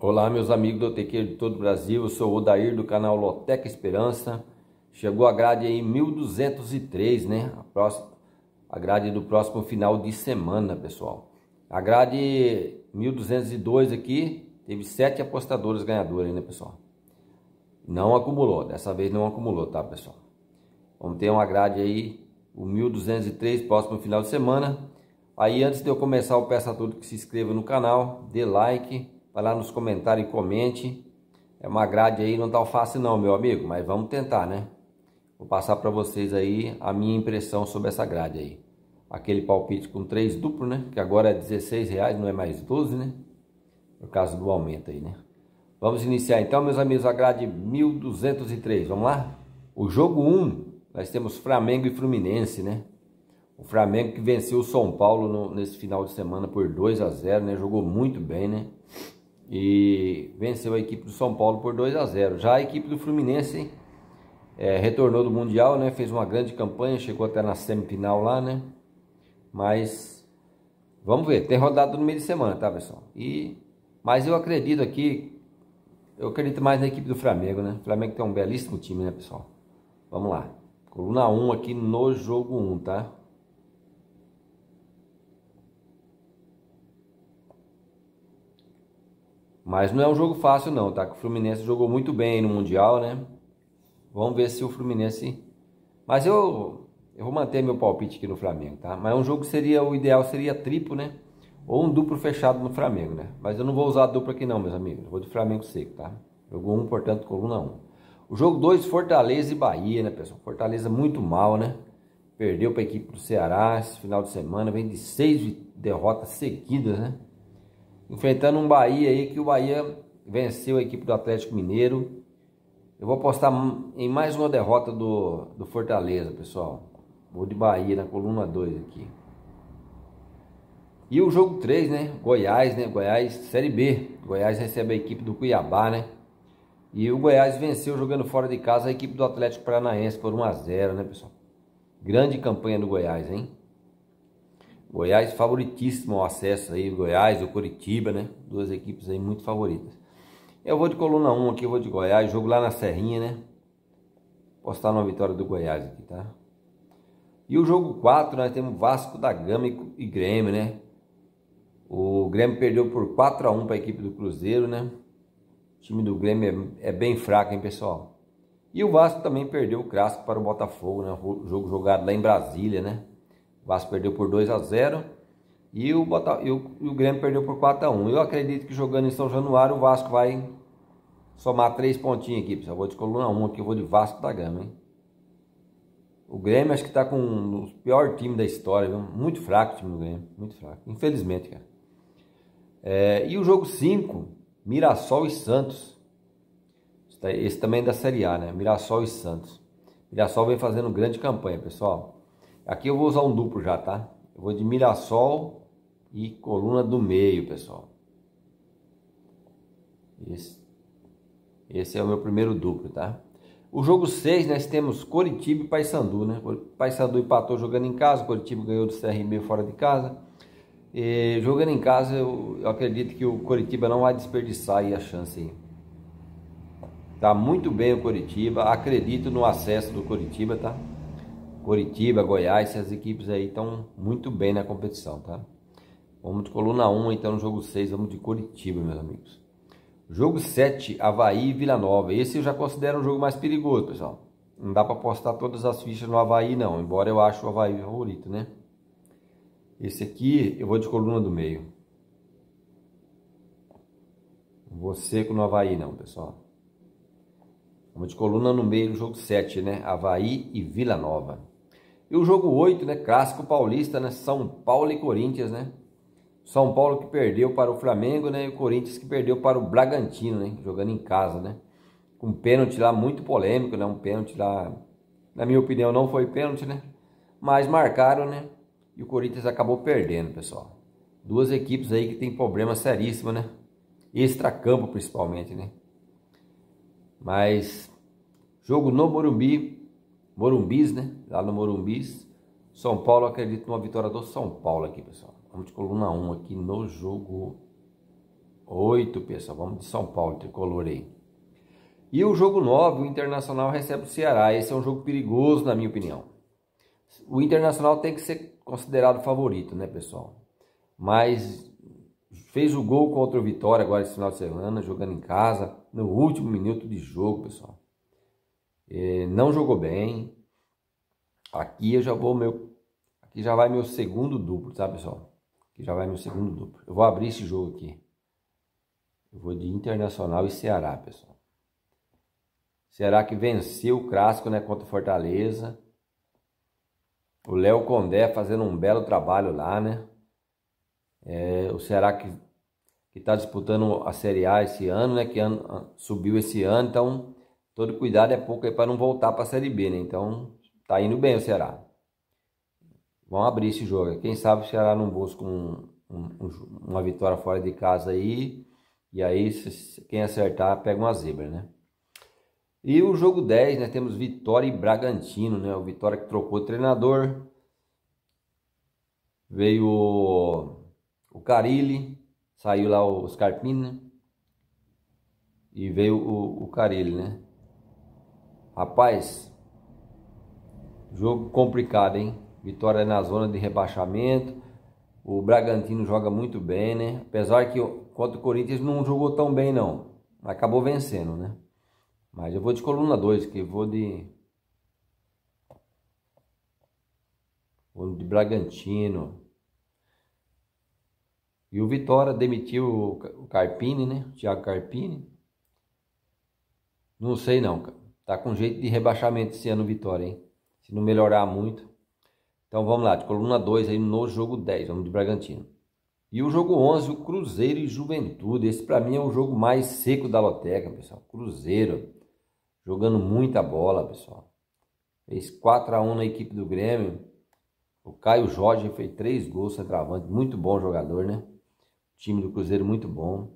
Olá, meus amigos do Lotequeiro de todo o Brasil, eu sou o Odair do canal Loteca Esperança. Chegou a grade aí 1203, né? A grade do próximo final de semana, pessoal. A grade 1202 aqui teve 7 apostadoras ganhadoras, né, pessoal? Não acumulou, dessa vez não acumulou, tá, pessoal? Vamos ter uma grade aí, o 1203, próximo final de semana. Aí, antes de eu começar, eu peço a todos que se inscrevam no canal, dê like, vai lá nos comentários e comente. É uma grade aí, não tá fácil não, meu amigo, mas vamos tentar, né? Vou passar para vocês aí a minha impressão sobre essa grade aí. Aquele palpite com 3 duplos, né? Que agora é R$16, não é mais 12, né? Por causa do aumento aí, né? Vamos iniciar então, meus amigos, a grade 1203, vamos lá? O jogo 1, nós temos Flamengo e Fluminense, né? O Flamengo que venceu o São Paulo nesse final de semana por 2-0, né? Jogou muito bem, né? E venceu a equipe do São Paulo por 2-0. Já a equipe do Fluminense retornou do Mundial, né? Fez uma grande campanha, chegou até na semifinal lá, né? Mas vamos ver, tem rodada no meio de semana, tá, pessoal? Mas eu acredito aqui, eu acredito mais na equipe do Flamengo, né? O Flamengo tem um belíssimo time, né, pessoal? Vamos lá. Coluna 1 aqui no jogo 1, tá? Mas não é um jogo fácil não, tá? O Fluminense jogou muito bem no Mundial, né? Vamos ver se o Fluminense... Mas eu vou manter meu palpite aqui no Flamengo, tá? Mas um jogo seria, o ideal seria triplo, né? Ou um duplo fechado no Flamengo, né? Mas eu não vou usar a dupla aqui não, meus amigos. Eu vou de Flamengo seco, tá? Jogo 1, portanto, coluna 1. O jogo 2, Fortaleza e Bahia, né, pessoal? Fortaleza muito mal, né? Perdeu para a equipe do Ceará esse final de semana. Vem de 6 derrotas seguidas, né? Enfrentando um Bahia aí, que o Bahia venceu a equipe do Atlético Mineiro. Eu vou apostar em mais uma derrota do Fortaleza, pessoal. Vou de Bahia na coluna 2 aqui. E o jogo 3, né? Goiás, né? Goiás, Série B. Goiás recebe a equipe do Cuiabá, né? E o Goiás venceu jogando fora de casa a equipe do Atlético Paranaense por 1-0, né, pessoal? Grande campanha do Goiás, hein? Goiás favoritíssimo ao acesso aí, o Goiás, o Coritiba, né? Duas equipes aí muito favoritas. Eu vou de coluna 1 aqui, eu vou de Goiás, jogo lá na Serrinha, né? Postar numa vitória do Goiás aqui, tá? E o jogo 4, nós temos Vasco da Gama e Grêmio, né? O Grêmio perdeu por 4-1 para a equipe do Cruzeiro, né? O time do Grêmio é bem fraco, hein, pessoal? E o Vasco também perdeu o clássico para o Botafogo, né? O jogo jogado lá em Brasília, né? O Vasco perdeu por 2-0 e o Grêmio perdeu por 4-1. Eu acredito que jogando em São Januário o Vasco vai somar 3 pontinhos aqui, pessoal. Eu vou de coluna 1 aqui, eu vou de Vasco da Gama, hein? O Grêmio acho que está com o pior time da história, viu? Muito fraco o time do Grêmio, muito fraco. Infelizmente, cara. E o jogo 5, Mirassol e Santos. Esse também é da Série A, né? Mirassol e Santos. Mirassol vem fazendo grande campanha, pessoal. Aqui eu vou usar um duplo já, tá? Eu vou de Mirassol e coluna do meio, pessoal. Esse é o meu primeiro duplo, tá? O jogo 6, nós temos Coritiba e Paysandu, né? Paysandu empatou jogando em casa, Coritiba ganhou do CRB fora de casa. E jogando em casa, eu acredito que o Coritiba não vai desperdiçar aí a chance aí. Tá muito bem o Coritiba, acredito no acesso do Coritiba, tá? Coritiba, Goiás, essas equipes aí estão muito bem na competição, tá? Vamos de coluna 1, então no jogo 6, vamos de Coritiba, meus amigos. Jogo 7, Avaí e Vila Nova. Esse eu já considero um jogo mais perigoso, pessoal. Não dá para apostar todas as fichas no Avaí, não. Embora eu ache o Avaí favorito, né? Esse aqui eu vou de coluna do meio. Não vou seco no Avaí, não, pessoal. Vamos de coluna no meio do jogo 7, né? Avaí e Vila Nova. E o jogo 8, né? Clássico paulista, né? São Paulo e Corinthians, né? São Paulo que perdeu para o Flamengo, né? E o Corinthians que perdeu para o Bragantino, né? Jogando em casa, né? Com um pênalti lá muito polêmico, né? Um pênalti lá, na minha opinião, não foi pênalti, né? Mas marcaram, né? E o Corinthians acabou perdendo, pessoal. Duas equipes aí que tem problema seríssimo, né? Extracampo, principalmente, né? Mas jogo no Morumbis, né? Lá no Morumbis. São Paulo, acredito numa vitória do São Paulo aqui, pessoal. Vamos de coluna 1 aqui no jogo 8, pessoal. Vamos de São Paulo, tricolor aí. E o jogo 9, o Internacional recebe o Ceará. Esse é um jogo perigoso, na minha opinião. O Internacional tem que ser considerado favorito, né, pessoal? Mas fez o gol contra o Vitória agora esse final de semana, jogando em casa, no último minuto de jogo, pessoal. Não jogou bem. Aqui aqui já vai meu segundo duplo, tá, pessoal? Aqui já vai meu segundo duplo. Eu vou abrir esse jogo aqui. Eu vou de Internacional e Ceará, pessoal. Ceará que venceu o clássico, né, contra o Fortaleza. O Léo Condé fazendo um belo trabalho lá, né? O Ceará que está disputando a Série A esse ano, né? Subiu esse ano, então todo cuidado é pouco aí para não voltar para a Série B, né? Então tá indo bem o Ceará. Vamos abrir esse jogo. Quem sabe o Ceará não busca uma vitória fora de casa aí. E aí quem acertar pega uma zebra, né? E o jogo 10, né? Temos Vitória e Bragantino, né? O Vitória que trocou o treinador. Veio o Carille, saiu lá o Scarpini, né? E veio o Carille, né? Rapaz, jogo complicado, hein? Vitória na zona de rebaixamento. O Bragantino joga muito bem, né? Apesar que contra o Corinthians não jogou tão bem, não. Acabou vencendo, né? Mas eu vou de coluna 2, que vou de Bragantino. E o Vitória demitiu o Carpini, né? O Thiago Carpini. Não sei não, cara. Tá com jeito de rebaixamento esse ano o Vitória, hein? Se não melhorar muito. Então vamos lá, de coluna 2 aí no jogo 10, vamos de Bragantino. E o jogo 11, o Cruzeiro e Juventude. Esse para mim é o jogo mais seco da loteca, pessoal. Cruzeiro jogando muita bola, pessoal. Fez 4-1 na equipe do Grêmio. O Caio Jorge fez 3 gols, centroavante. Muito bom jogador, né? O time do Cruzeiro muito bom.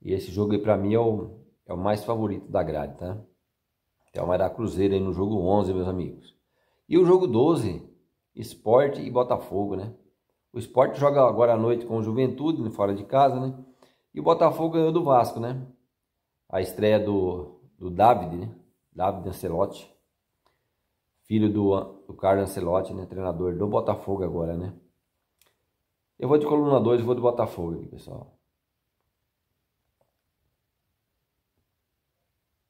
E esse jogo aí pra mim é o mais favorito da grade, tá? Então vai dar Cruzeiro aí no jogo 11, meus amigos. E o jogo 12, Sport e Botafogo, né? O Sport joga agora à noite com o Juventude, né? Fora de casa, né? E o Botafogo ganhou do Vasco, né? A estreia do David, né? David Ancelotti, filho do Carlo Ancelotti, né? Treinador do Botafogo agora, né? Eu vou de coluna 2, vou de Botafogo aqui, pessoal.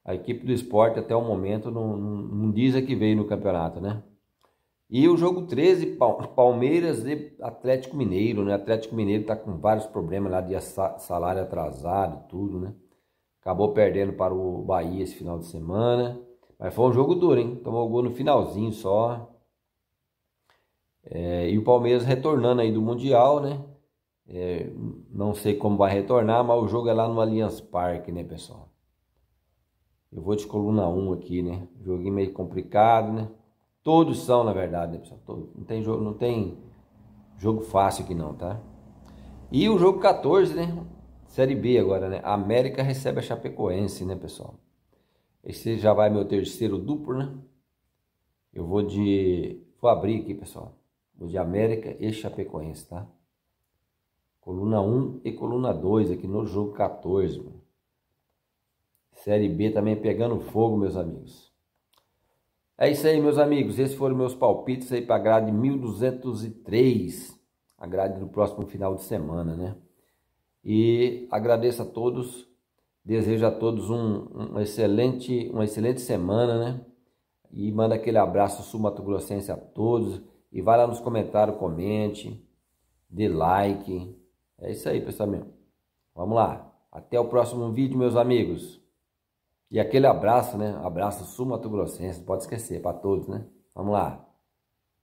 A equipe do Sport até o momento não diz a que veio no campeonato, né? E o jogo 13, Palmeiras e Atlético Mineiro, né? Atlético Mineiro tá com vários problemas lá de salário atrasado, tudo, né? Acabou perdendo para o Bahia esse final de semana. Mas foi um jogo duro, hein? Tomou gol no finalzinho só. E o Palmeiras retornando aí do Mundial, né? Não sei como vai retornar, mas o jogo é lá no Allianz Parque, né, pessoal? Eu vou de coluna 1 aqui, né? Joguinho meio complicado, né? Todos são, na verdade, né, pessoal? Não tem jogo fácil aqui não, tá? E o jogo 14, né? Série B agora, né? América recebe a Chapecoense, né, pessoal? Esse já vai meu terceiro duplo, né? Eu vou abrir aqui, pessoal. Vou de América e Chapecoense, tá? Coluna 1 e coluna 2 aqui no jogo 14. Mano. Série B também pegando fogo, meus amigos. É isso aí, meus amigos. Esses foram meus palpites aí para a grade 1203. A grade do próximo final de semana, né? E agradeço a todos. Desejo a todos uma excelente semana, né? E manda aquele abraço sul-mato-grossense a todos. E vai lá nos comentários, comente, dê like. É isso aí, pessoal meu. Vamos lá. Até o próximo vídeo, meus amigos. E aquele abraço, né? Abraço sul-mato-grossense. Não pode esquecer, para todos, né? Vamos lá.